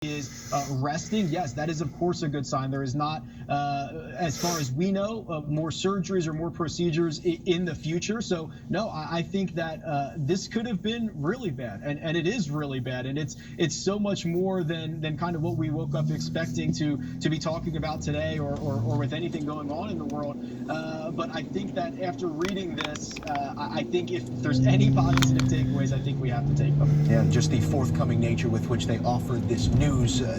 is resting. Yes, that is of course a good sign. There is not, as far as we know, more surgeries or more procedures in the future. So no, I think that this could have been really bad, and it is really bad, and it's so much more than kind of what we woke up expecting to be talking about today, or with anything going on in the world. But I think that after reading this, I think if there's any positive takeaways, I think we have to take them. Yeah, just the forthcoming nature with which they offered this news,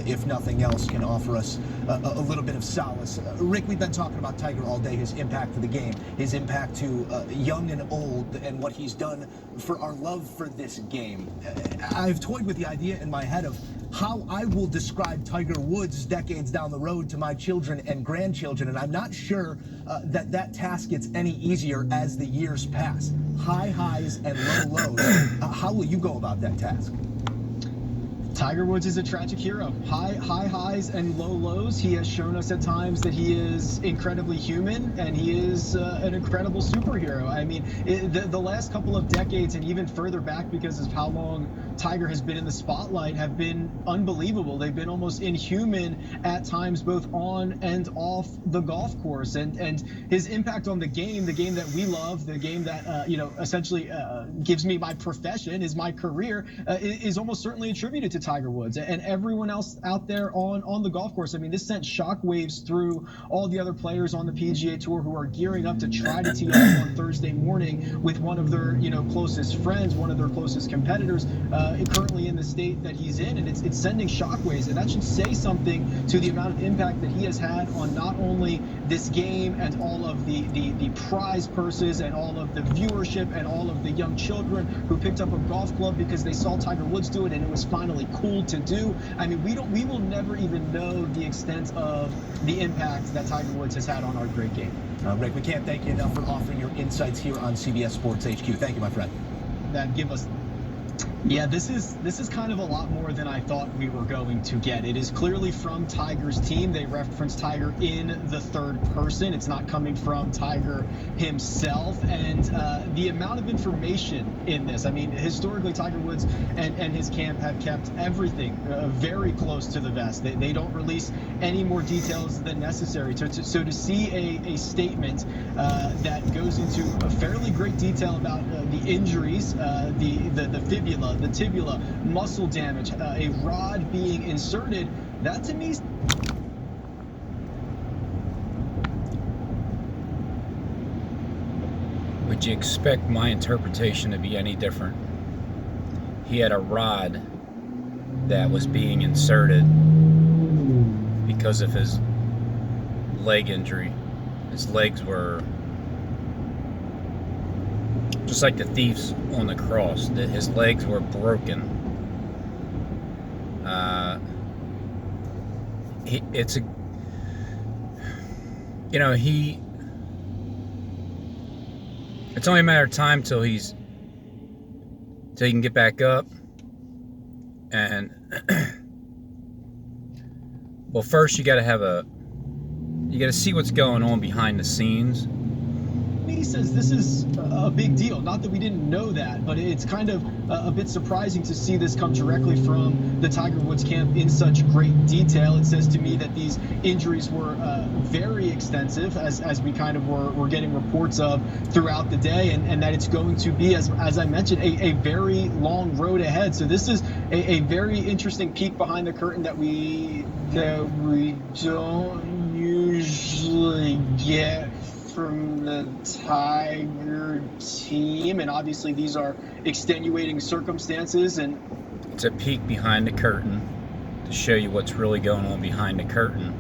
if nothing else, can offer us a little bit of solace. Rick, we've been talking about Tiger all day, his impact to the game, his impact to young and old, and what he's done for our love for this game. I've toyed with the idea in my head of how I will describe Tiger Woods decades down the road to my children and grandchildren, and I'm not sure that task gets any easier as the years pass. High highs and low lows. How will you go about that task? Tiger Woods is a tragic hero. High highs and low lows. He has shown us at times that he is incredibly human, and he is an incredible superhero. I mean, the last couple of decades, and even further back because of how long Tiger has been in the spotlight, have been unbelievable. They've been almost inhuman at times, both on and off the golf course. And his impact on the game that we love, the game that essentially gives me my profession, is my career, is almost certainly attributed to Tiger Woods and everyone else out there on the golf course. I mean, this sent shockwaves through all the other players on the PGA Tour who are gearing up to try to tee off on Thursday morning with one of their closest friends, one of their closest competitors, currently in the state that he's in, and it's sending shockwaves, and that should say something to the amount of impact that he has had on not only this game and all of the prize purses and all of the viewership and all of the young children who picked up a golf club because they saw Tiger Woods do it and it was finally cool to do. I mean, we will never even know the extent of the impact that Tiger Woods has had on our great game. Rick, we can't thank you enough for offering your insights here on CBS Sports HQ. Thank you, my friend. Yeah, this is kind of a lot more than I thought we were going to get. It is clearly from Tiger's team. They reference Tiger in the third person. It's not coming from Tiger himself. And the amount of information in this, I mean, historically, Tiger Woods and his camp have kept everything very close to the vest. They don't release any more details than necessary. So to see a statement that goes into a fairly great detail about the injuries, the fibula, the tibula, muscle damage, a rod being inserted, that to me... Would you expect my interpretation to be any different? He had a rod that was being inserted because of his leg injury. His legs were just like the thieves on the cross. His legs were broken. It's only a matter of time till he can get back up. And well, first you got to see what's going on behind the scenes. He says this is a big deal. Not that we didn't know that, but it's kind of a bit surprising to see this come directly from the Tiger Woods camp in such great detail. It says to me that these injuries were very extensive, as we kind of were getting reports of throughout the day, and that it's going to be, as I mentioned, a very long road ahead. So this is a very interesting peek behind the curtain that we don't usually get from the Tiger team, and obviously these are extenuating circumstances, and it's a peek behind the curtain to show you what's really going on behind the curtain.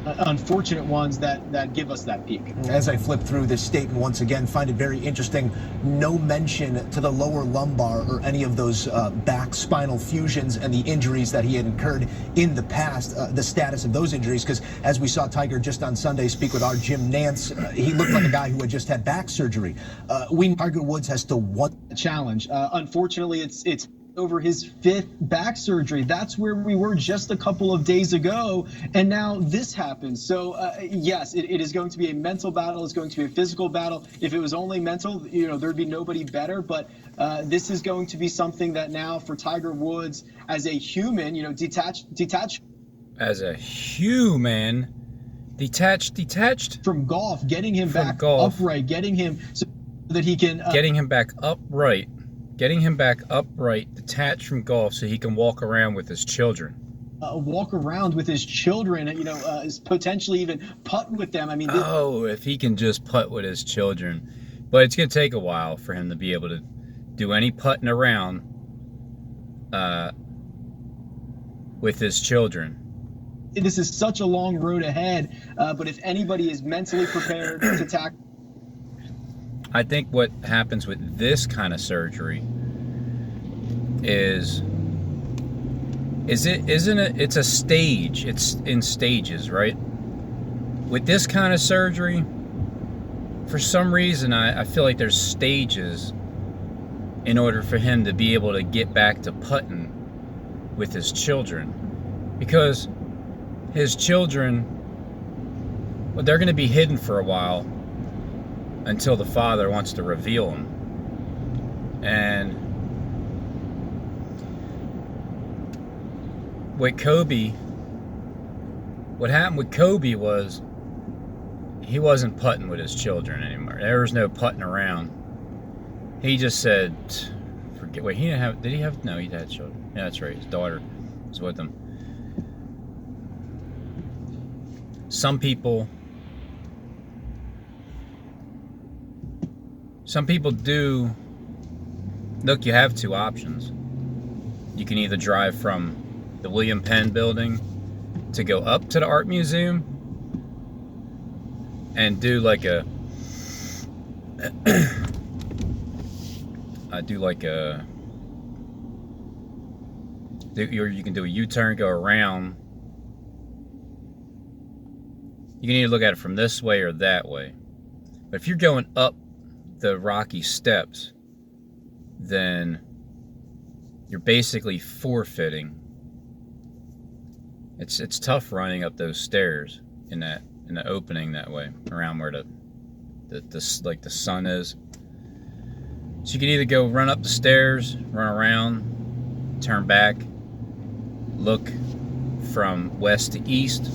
Unfortunate ones that give us that peek. As I flip through this statement once again, find it very interesting. No mention to the lower lumbar or any of those back spinal fusions and the injuries that he had incurred in the past, the status of those injuries, because as we saw Tiger just on Sunday speak with our Jim Nance, he looked like a guy who had just had back surgery. Tiger Woods has to want challenge. Unfortunately, it's over his 5th back surgery. That's where we were just a couple of days ago, and now this happens. So yes, it is going to be a mental battle. It's going to be a physical battle. If it was only mental, there'd be nobody better. But this is going to be something that now for Tiger Woods as a human, detached as a human, detached from golf, getting him back upright, getting him so that he can getting him back upright, detached from golf, so he can walk around with his children. Is potentially even putt with them. I mean, if he can just putt with his children, but it's going to take a while for him to be able to do any putting around with his children. This is such a long road ahead, but if anybody is mentally prepared to tackle, I think what happens with this kind of surgery it's a stage. It's in stages, right? With this kind of surgery, for some reason, I feel like there's stages in order for him to be able to get back to putting with his children, because his children, well, they're going to be hidden for a while until the father wants to reveal them. And with Kobe, what happened with Kobe was he wasn't putting with his children anymore. There was no putting around. He just said, forget. Wait, he didn't have. Did he have? No, he had children. Yeah, that's right. His daughter was with him. Some people do. Look, you have two options. You can either drive from the William Penn building to go up to the art museum and do like a you can do a U-turn, go around. You can either look at it from this way or that way. But if you're going up the rocky steps, then you're basically forfeiting. It's tough running up those stairs in the opening that way, around where the sun is. So you can either go run up the stairs, run around, turn back, look from west to east.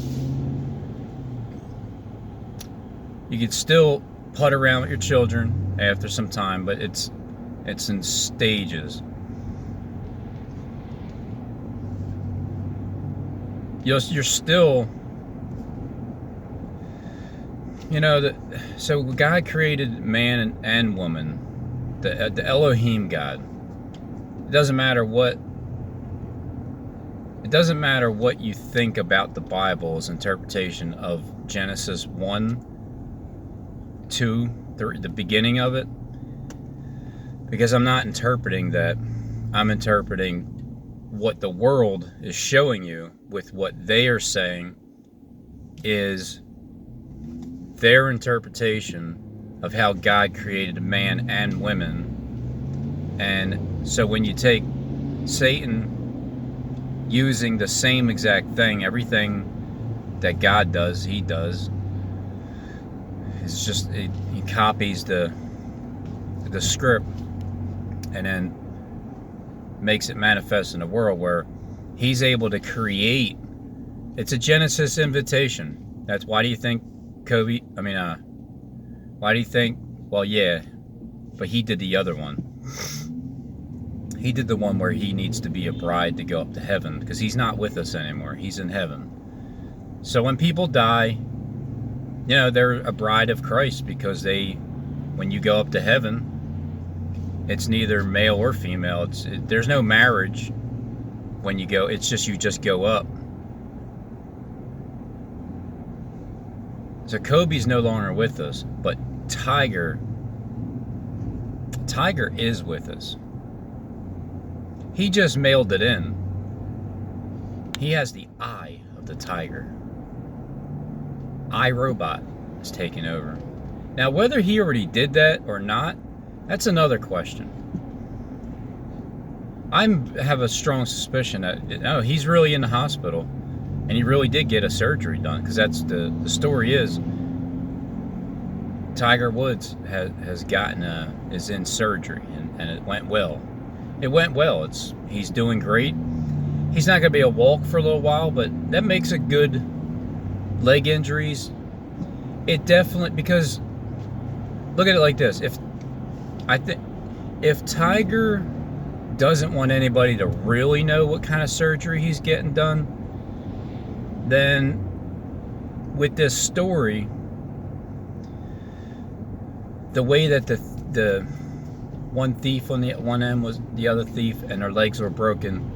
You could still putt around with your children after some time, but it's in stages. You're still, so God created man and woman, the Elohim God. It doesn't matter what you think about the Bible's interpretation of Genesis 1, 2, the beginning of it, because I'm not interpreting that. I'm interpreting what the world is showing you with what they are saying is their interpretation of how God created man and women. And so when you take Satan using the same exact thing, everything that God does, he does. It's just he copies the script and then makes it manifest in the world, where he's able to create. It's a Genesis invitation. That's why do you think Kobe? Why do you think? Well, yeah, but he did the other one. He did the one where he needs to be a bride to go up to heaven, because he's not with us anymore. He's in heaven. So when people die, they're a bride of Christ, because when you go up to heaven, it's neither male or female. There's no marriage when you go. It's just you just go up. So Kobe's no longer with us, but Tiger is with us. He just mailed it in. He has the eye of the tiger. iRobot is taking over. Now, whether he already did that or not, that's another question. have a strong suspicion that no, he's really in the hospital, and he really did get a surgery done, because that's the story is Tiger Woods has gotten is in surgery, and it went well. It went well. He's doing great. He's not going to be able to walk for a little while, but that makes it good. Leg injuries, it definitely, because look at it like this: if Tiger doesn't want anybody to really know what kind of surgery he's getting done, then with this story, the way that the one thief on the one end was the other thief, and their legs were broken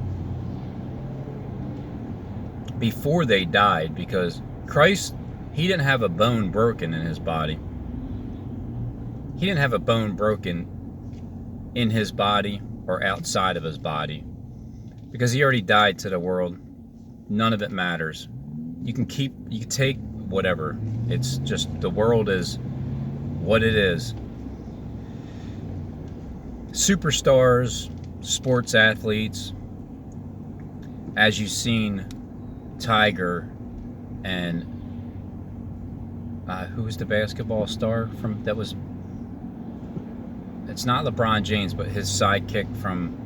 before they died, because Christ, he didn't have a bone broken in his body. He didn't have a bone broken in his body or outside of his body, because he already died to the world. None of it matters. You can take whatever. It's just, the world is what it is. Superstars, sports athletes, as you've seen Tiger and who was the basketball star that was, it's not LeBron James, but his sidekick from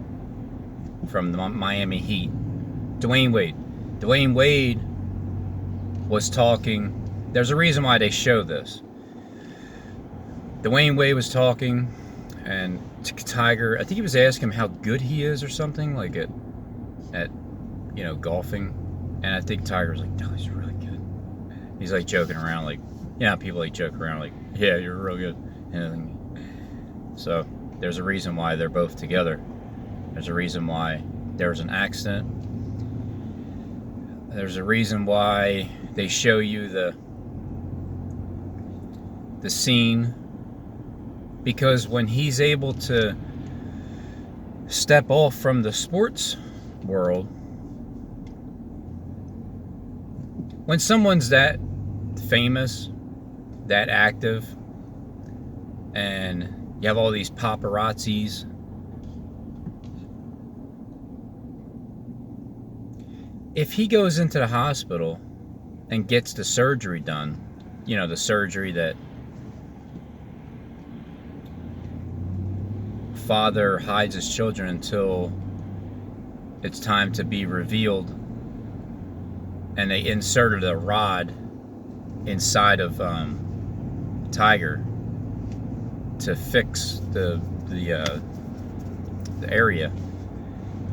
the Miami Heat, Dwayne Wade. Dwayne Wade was talking. There's a reason why they show this. Dwayne Wade was talking, and Tiger, I think he was asking him how good he is or something, like at golfing. And I think Tiger's like, no, he's really good. He's like joking around, like, people like joke around, like, yeah, you're real good. So there's a reason why they're both together. There's a reason why there was an accident. There's a reason why they show you the scene, because when he's able to step off from the sports world, when someone's that famous, that active, and you have all these paparazzis, if he goes into the hospital and gets the surgery done, the surgery that father hides his children until it's time to be revealed, and they inserted a rod inside of Tiger to fix the area.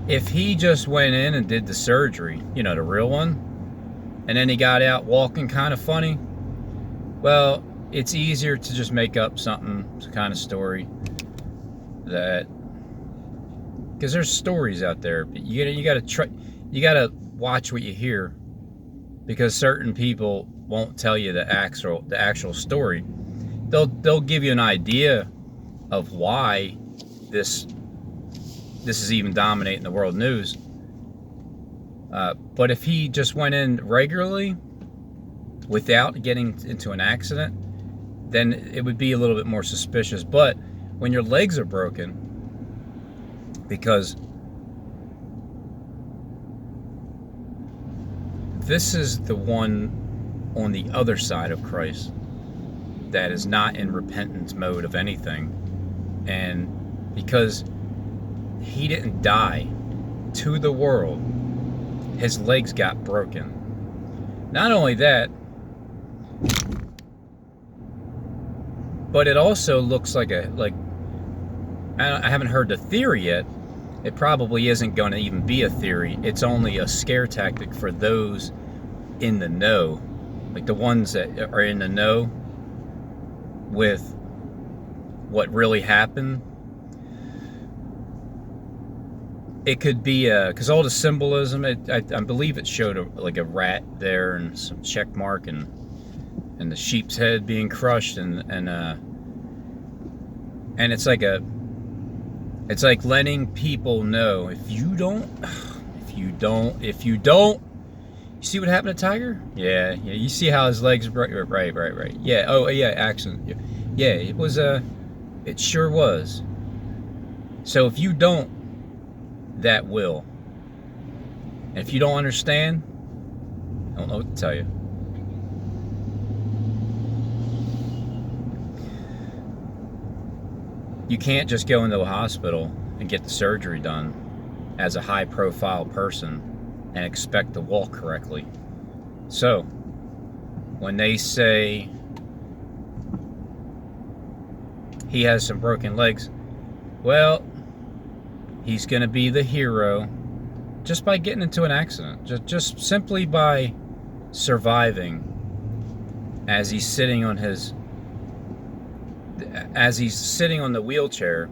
If he just went in and did the surgery, the real one, and then he got out walking kind of funny, well, it's easier to just make up some kind of story that, because there's stories out there, but you gotta watch what you hear, because certain people won't tell you the actual story. They'll give you an idea of why this is even dominating the world news. But if he just went in regularly without getting into an accident, then it would be a little bit more suspicious. But when your legs are broken, because this is the one on the other side of Christ that is not in repentance mode of anything, and because he didn't die to the world, his legs got broken. Not only that, but it also looks like I haven't heard the theory yet. It probably isn't going to even be a theory. It's only a scare tactic for those in the know, like the ones that are in the know with what really happened. It could be because all the symbolism, I believe it showed a rat there and some check mark and the sheep's head being crushed, and it's like letting people know, if you don't, you see what happened to Tiger? Yeah, you see how his legs broke, right. Yeah, accident. Yeah, it sure was. So if you don't, that will. And if you don't understand, I don't know what to tell you. You can't just go into a hospital and get the surgery done as a high-profile person and expect to walk correctly. So, when they say he has some broken legs, well, he's going to be the hero just by getting into an accident, just simply by surviving as he's sitting on the wheelchair,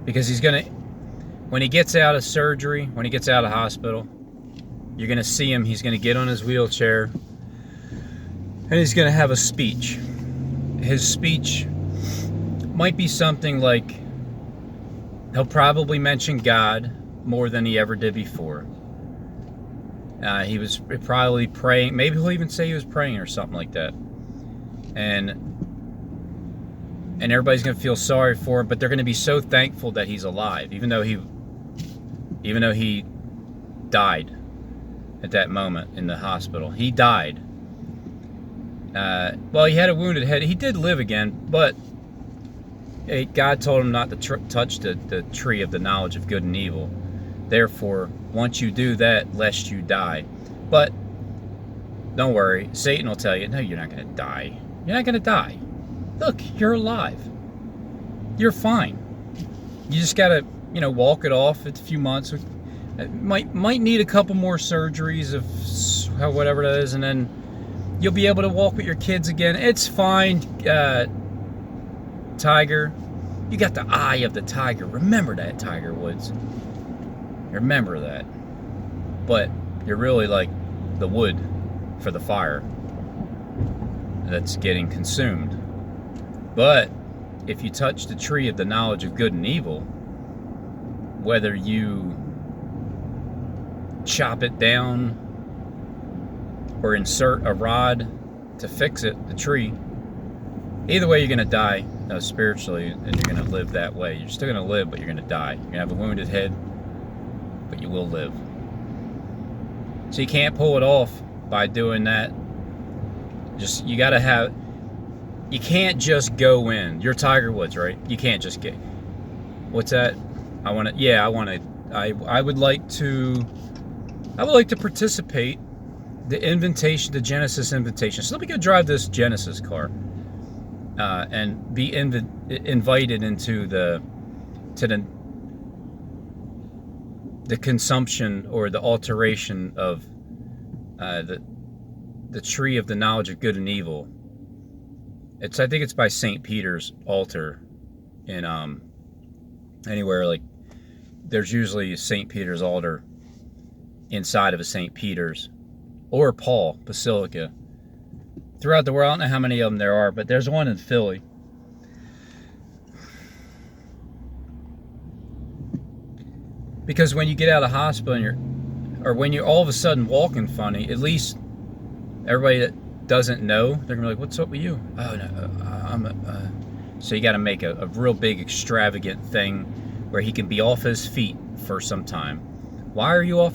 because he's going to, when he gets out of surgery, when he gets out of hospital, you're going to see him, he's going to get on his wheelchair and he's going to have a speech. His speech might be something like, he'll probably mention God more than he ever did before. He was probably praying. Maybe he'll even say he was praying or something like that. And everybody's going to feel sorry for him, but they're going to be so thankful that he's alive, even though he died at that moment in the hospital. He died. Well, he had a wounded head. He did live again, but God told him not to touch the tree of the knowledge of good and evil. Therefore, once you do that, lest you die. But don't worry, Satan will tell you, no, you're not going to die. You're not going to die. Look, you're alive. You're fine. You just got to, walk it off. It's a few months. Might need a couple more surgeries of whatever that is, and then you'll be able to walk with your kids again. It's fine, Tiger. You got the eye of the tiger. Remember that, Tiger Woods. Remember that. But you're really like the wood for the fire that's getting consumed. But if you touch the tree of the knowledge of good and evil, whether you chop it down or insert a rod to fix it, the tree, either way you're going to die spiritually, and you're going to live that way. You're still going to live, but you're going to die. You're going to have a wounded head, but you will live. So you can't pull it off by doing that. You got to have, you can't just go in. You're Tiger Woods, right? You can't just get, what's that? I would like to participate the Genesis invitation. So let me go drive this Genesis car and be invited into the consumption or the alteration of the tree of the knowledge of good and evil. I think it's by St. Peter's altar in anywhere, like there's usually a St. Peter's altar inside of a St. Peter's or Paul Basilica throughout the world. I don't know how many of them there are, but there's one in Philly. Because when you get out of the hospital or when you're all of a sudden walking funny, at least everybody that doesn't know, they're gonna be like, "What's up with you?" Oh no, so you got to make a real big extravagant thing where he can be off his feet for some time. Why are you in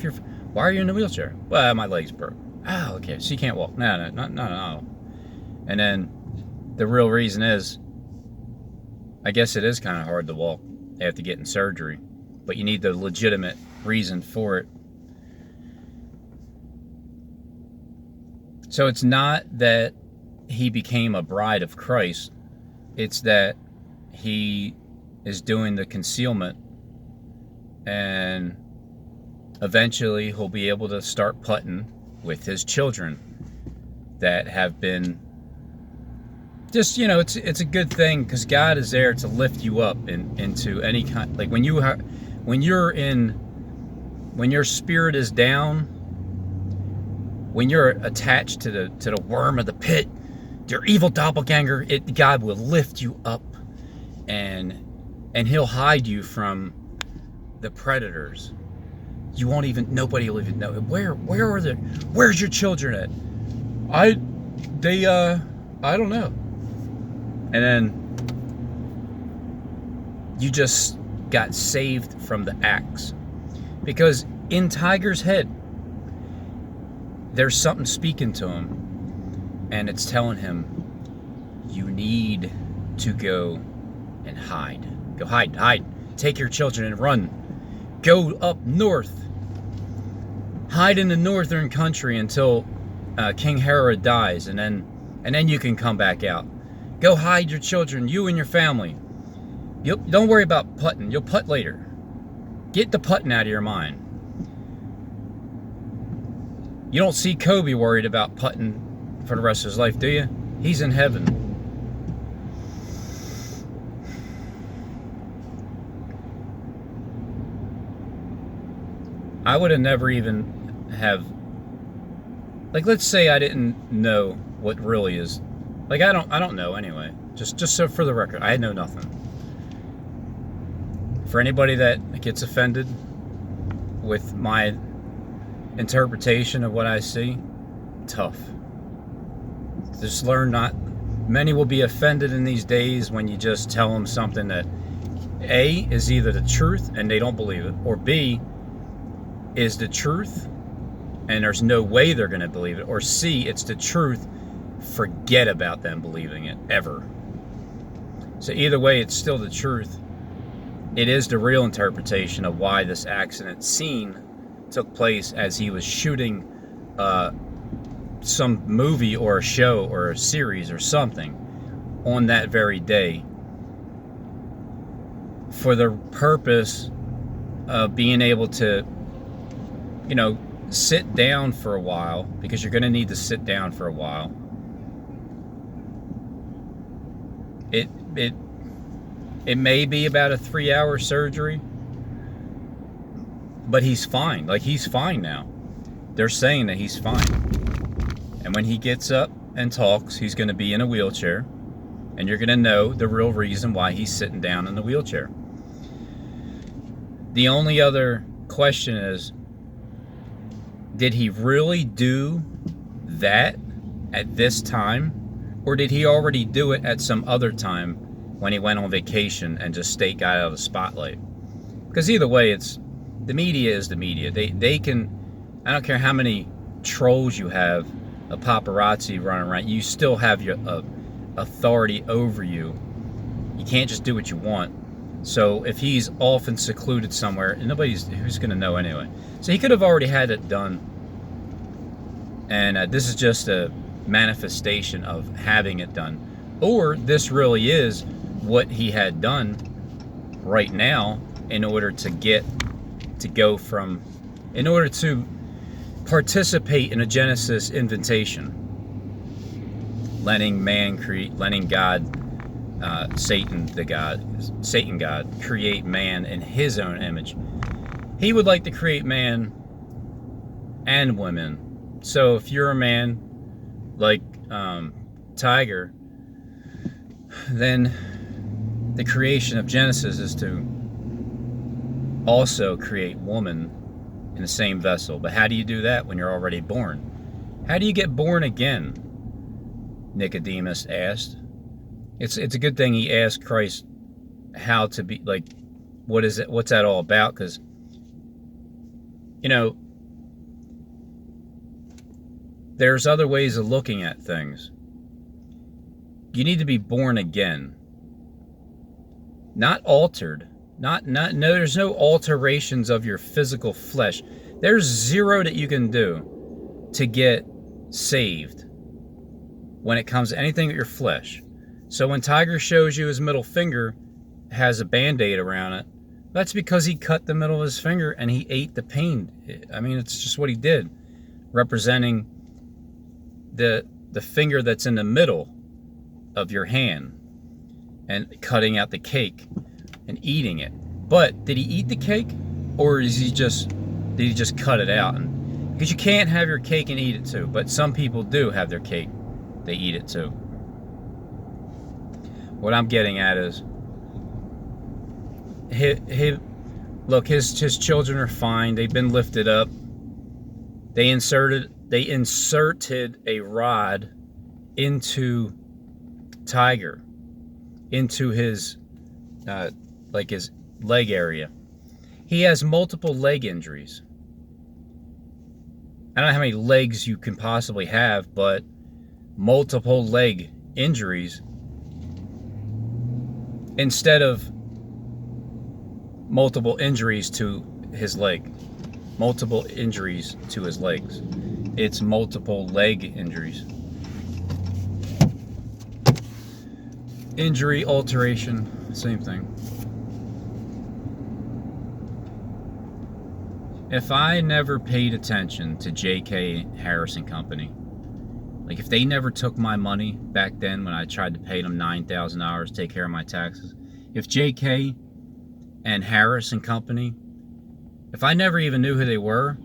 the wheelchair? Well, my leg's broke. Oh, okay, so you can't walk. No. And then the real reason is, I guess it is kind of hard to walk after getting surgery, but you need the legitimate reason for it. So it's not that he became a bride of Christ. It's that he is doing the concealment, and eventually he'll be able to start putting with his children that have been just, it's a good thing, because God is there to lift you up into any kind, like when your spirit is down, when you're attached to the worm of the pit, your evil doppelganger, God will lift you up, and he'll hide you from the predators. Nobody will even know. Where's your children at? I don't know. And then you just got saved from the axe. Because in Tiger's head, there's something speaking to him, and it's telling him, you need to go and hide. Go hide. Take your children and run. Go up north. Hide in the northern country until King Herod dies, and then you can come back out. Go hide your children, you and your family. Don't worry about putting. You'll putt later. Get the putting out of your mind. You don't see Kobe worried about putting for the rest of his life, do you? He's in heaven. I would have never even have, like, let's say I didn't know what really is, like, I don't know anyway. Just so for the record, I know nothing. For anybody that gets offended with my interpretation of what I see, tough. Just learn not. Many will be offended in these days when you just tell them something that A, is either the truth and they don't believe it, or B, is the truth and there's no way they're going to believe it, or C, it's the truth, forget about them believing it ever. So either way, it's still the truth. It is the real interpretation of why this accident scene took place, as he was shooting some movie or a show or a series or something on that very day, for the purpose of being able to, you know, sit down for a while, because you're going to need to sit down for a while. It may be about a 3-hour surgery, but he's fine. Like, he's fine now. They're saying that he's fine. And when he gets up and talks, he's going to be in a wheelchair, and you're going to know the real reason why he's sitting down in the wheelchair. The only other question is, did he really do that at this time? Or did he already do it at some other time when he went on vacation and just got out of the spotlight? Because either way, it's, the media is the media. They can, I don't care how many trolls you have, a paparazzi running around, you still have your authority over you. You can't just do what you want. So if he's off and secluded somewhere, who's going to know anyway? So he could have already had it done. And this is just a manifestation of having it done. Or this really is what he had done right now in order to participate in a Genesis invitation, letting God, Satan God, create man in his own image. He would like to create man and women. So if you're a man like Tiger, then the creation of Genesis is to also create woman in the same vessel. But how do you do that when you're already born? How do you get born again? Nicodemus asked. It's a good thing he asked Christ how to be, like, what is it? What's that all about? Because, you know, there's other ways of looking at things. You need to be born again. Not altered. No, there's no alterations of your physical flesh. There's zero that you can do to get saved when it comes to anything with your flesh. So when Tiger shows you his middle finger has a band-aid around it, that's because he cut the middle of his finger and he ate the pain. I mean, it's just what he did, representing the finger that's in the middle of your hand and cutting out the cake and eating it. But did he eat the cake, or did he just cut it out? And because you can't have your cake and eat it too, but some people do have their cake, they eat it too. What I'm getting at is, his children are fine. They've been lifted up. They inserted a rod into Tiger, into his leg area. He has multiple leg injuries. I don't know how many legs you can possibly have, but multiple leg injuries instead of multiple injuries to his leg. Multiple injuries to his legs. It's multiple leg injuries. Injury, alteration, same thing. If I never paid attention to J.K. Harrison Company, like if they never took my money back then when I tried to pay them $9,000 to take care of my taxes, if J.K. and Harrison Company, if I never even knew who they were,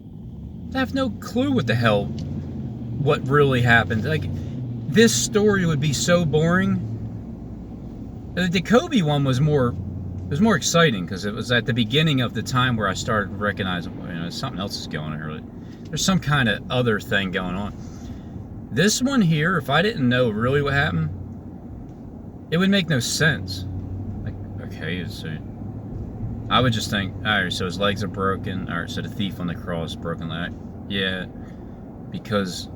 I have no clue what really happened. Like, this story would be so boring. The Kobe one was more exciting because it was at the beginning of the time where I started recognizing, something else is going on here. There's some kind of other thing going on. This one here, if I didn't know really what happened, it would make no sense. Like, okay, so I would just think, all right, so his legs are broken. All right, so the thief on the cross broken leg. Yeah, because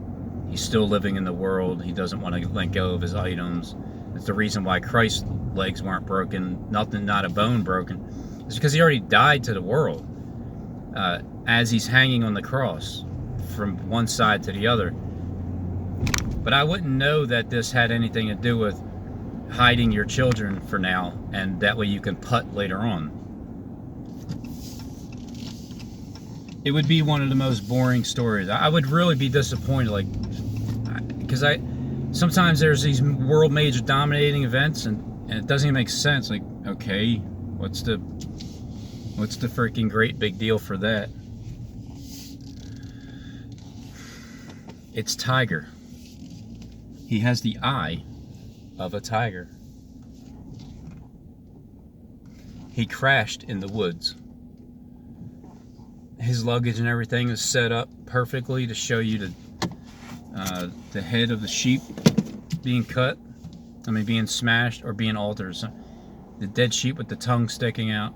he's still living in the world. He doesn't want to let go of his items. That's the reason why Christ's legs weren't broken, not a bone broken. It's because he already died to the world as he's hanging on the cross from one side to the other. But I wouldn't know that this had anything to do with hiding your children for now, and that way you can putt later on. It would be one of the most boring stories. I would really be disappointed, because sometimes there's these world major dominating events and it doesn't even make sense. Like, okay, what's the freaking great big deal for that? It's Tiger. He has the eye of a tiger. He crashed in the woods. His luggage and everything is set up perfectly to show you the head of the sheep being cut. Being smashed or being altered. The dead sheep with the tongue sticking out.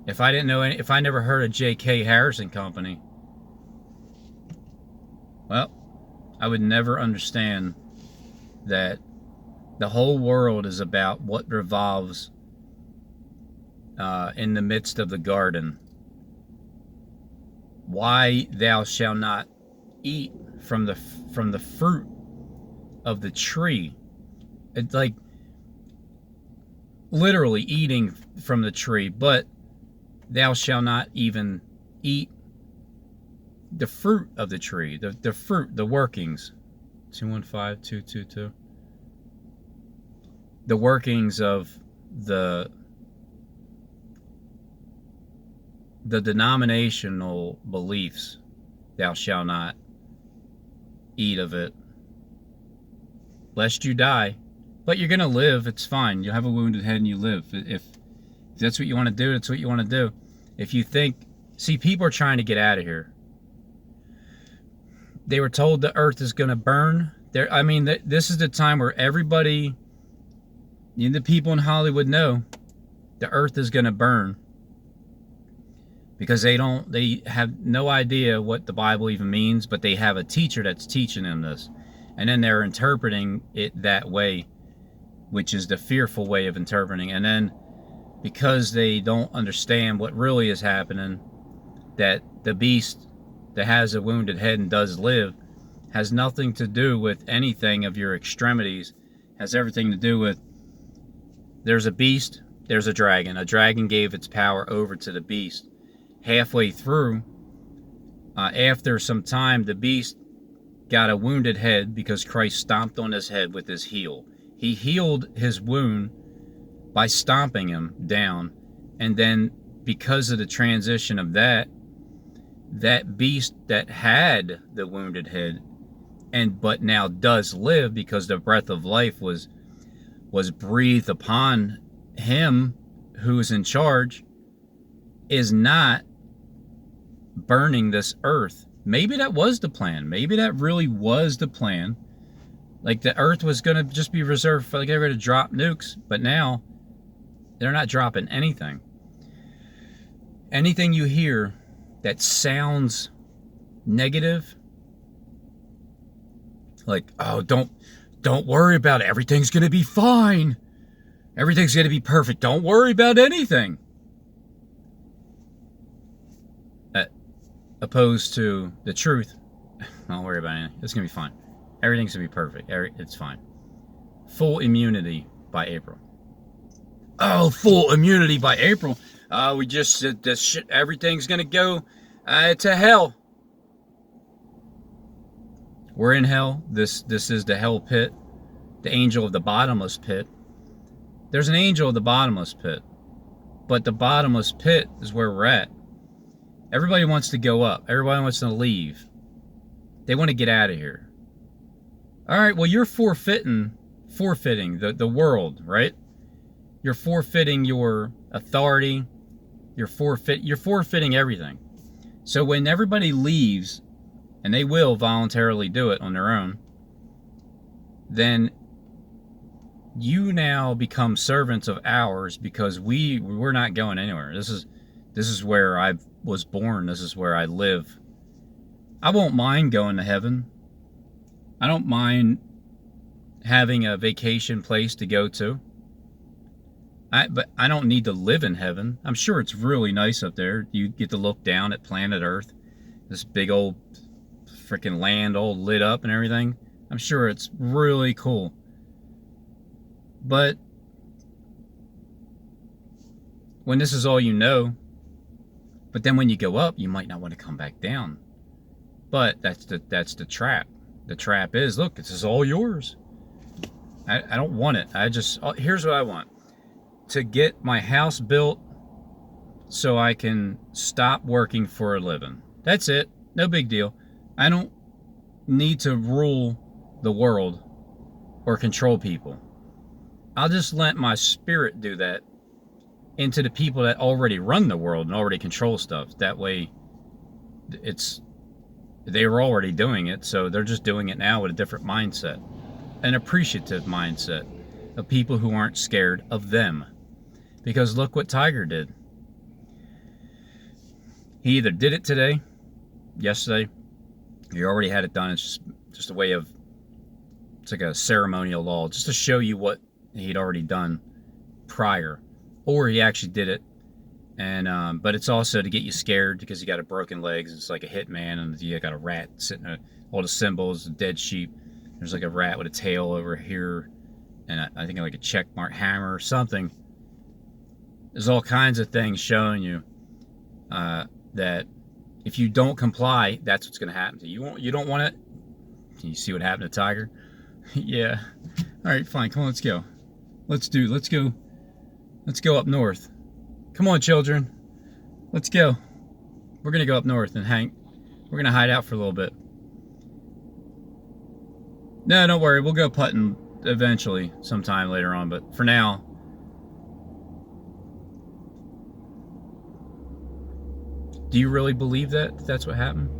If I never heard of J.K. Harrison Company, well, I would never understand that the whole world is about what revolves in the midst of the garden. Why thou shalt not eat from the fruit of the tree. It's like literally eating from the tree, but thou shalt not even eat the fruit of the tree, the fruit, the workings. 215222. The workings of the denominational beliefs. Thou shalt not eat of it, lest you die. But you're gonna live. It's fine. You'll have a wounded head and you live. If that's what you want to do, that's what you want to do. If you think, see, people are trying to get out of here. They were told the earth is gonna burn. This is the time where everybody, the people in Hollywood know the earth is gonna burn. Because they have no idea what the Bible even means, but they have a teacher that's teaching them this. And then they're interpreting it that way, which is the fearful way of interpreting. And then because they don't understand what really is happening, that the beast that has a wounded head and does live has nothing to do with anything of your extremities, has everything to do with there's a beast, there's a dragon. A dragon gave its power over to the beast. Halfway through, after some time, the beast got a wounded head because Christ stomped on his head with his heel. He healed his wound by stomping him down, and then because of the transition of that beast that had the wounded head but now does live because the breath of life was breathed upon him who is in charge, is not burning this earth. Maybe that was the plan. Maybe that really was the plan. Like the earth was going to just be reserved for, like, they were going to drop nukes, but now they're not dropping anything. anything you hear that sounds negative, like, oh, don't worry about it. Everything's going to be fine. Everything's going to be perfect. Don't worry about anything. Opposed to the truth, don't worry about anything. It's going to be fine. Everything's going to be perfect. It's fine. Full immunity by April. Oh, full immunity by April. We just said this shit. Everything's going to go to hell. We're in hell. This is the hell pit. The angel of the bottomless pit. There's an angel of the bottomless pit. But the bottomless pit is where we're at. Everybody wants to go up. Everybody wants to leave. They want to get out of here. All right, well, you're forfeiting the world, right? You're forfeiting your authority. You're forfeiting everything. So when everybody leaves, and they will voluntarily do it on their own, then you now become servants of ours, because we're not going anywhere. This is where I was born. This is where I live. I won't mind going to heaven. I don't mind having a vacation place to go to. But I don't need to live in heaven. I'm sure it's really nice up there. You get to look down at planet Earth, this big old freaking land all lit up and everything. I'm sure it's really cool. But when this is all you know, but then when you go up, you might not want to come back down. But that's the trap. The trap is, look, this is all yours. I don't want it. Here's what I want. To get my house built so I can stop working for a living. That's it. No big deal. I don't need to rule the world or control people. I'll just let my spirit do that into the people that already run the world and already control stuff. That way, they were already doing it, so they're just doing it now with a different mindset. An appreciative mindset of people who aren't scared of them. Because look what Tiger did. He either did it today, yesterday, he already had it done. It's just a way of, it's like a ceremonial law, just to show you what he'd already done prior. Or he actually did it. And but it's also to get you scared, because you got a broken legs. It's like a hitman, and you got a rat sitting there, all the symbols, a dead sheep. There's like a rat with a tail over here, and I think like a check mark hammer or something. There's all kinds of things showing you that if you don't comply, that's what's going to happen to you. You don't want it. Can you see what happened to Tiger? Yeah. All right, fine. Come on, let's go. Let's go up north. Come on, children. Let's go. We're going to go up north and we're going to hide out for a little bit. No, don't worry. We'll go putting eventually, sometime later on. But for now, do you really believe that that's what happened?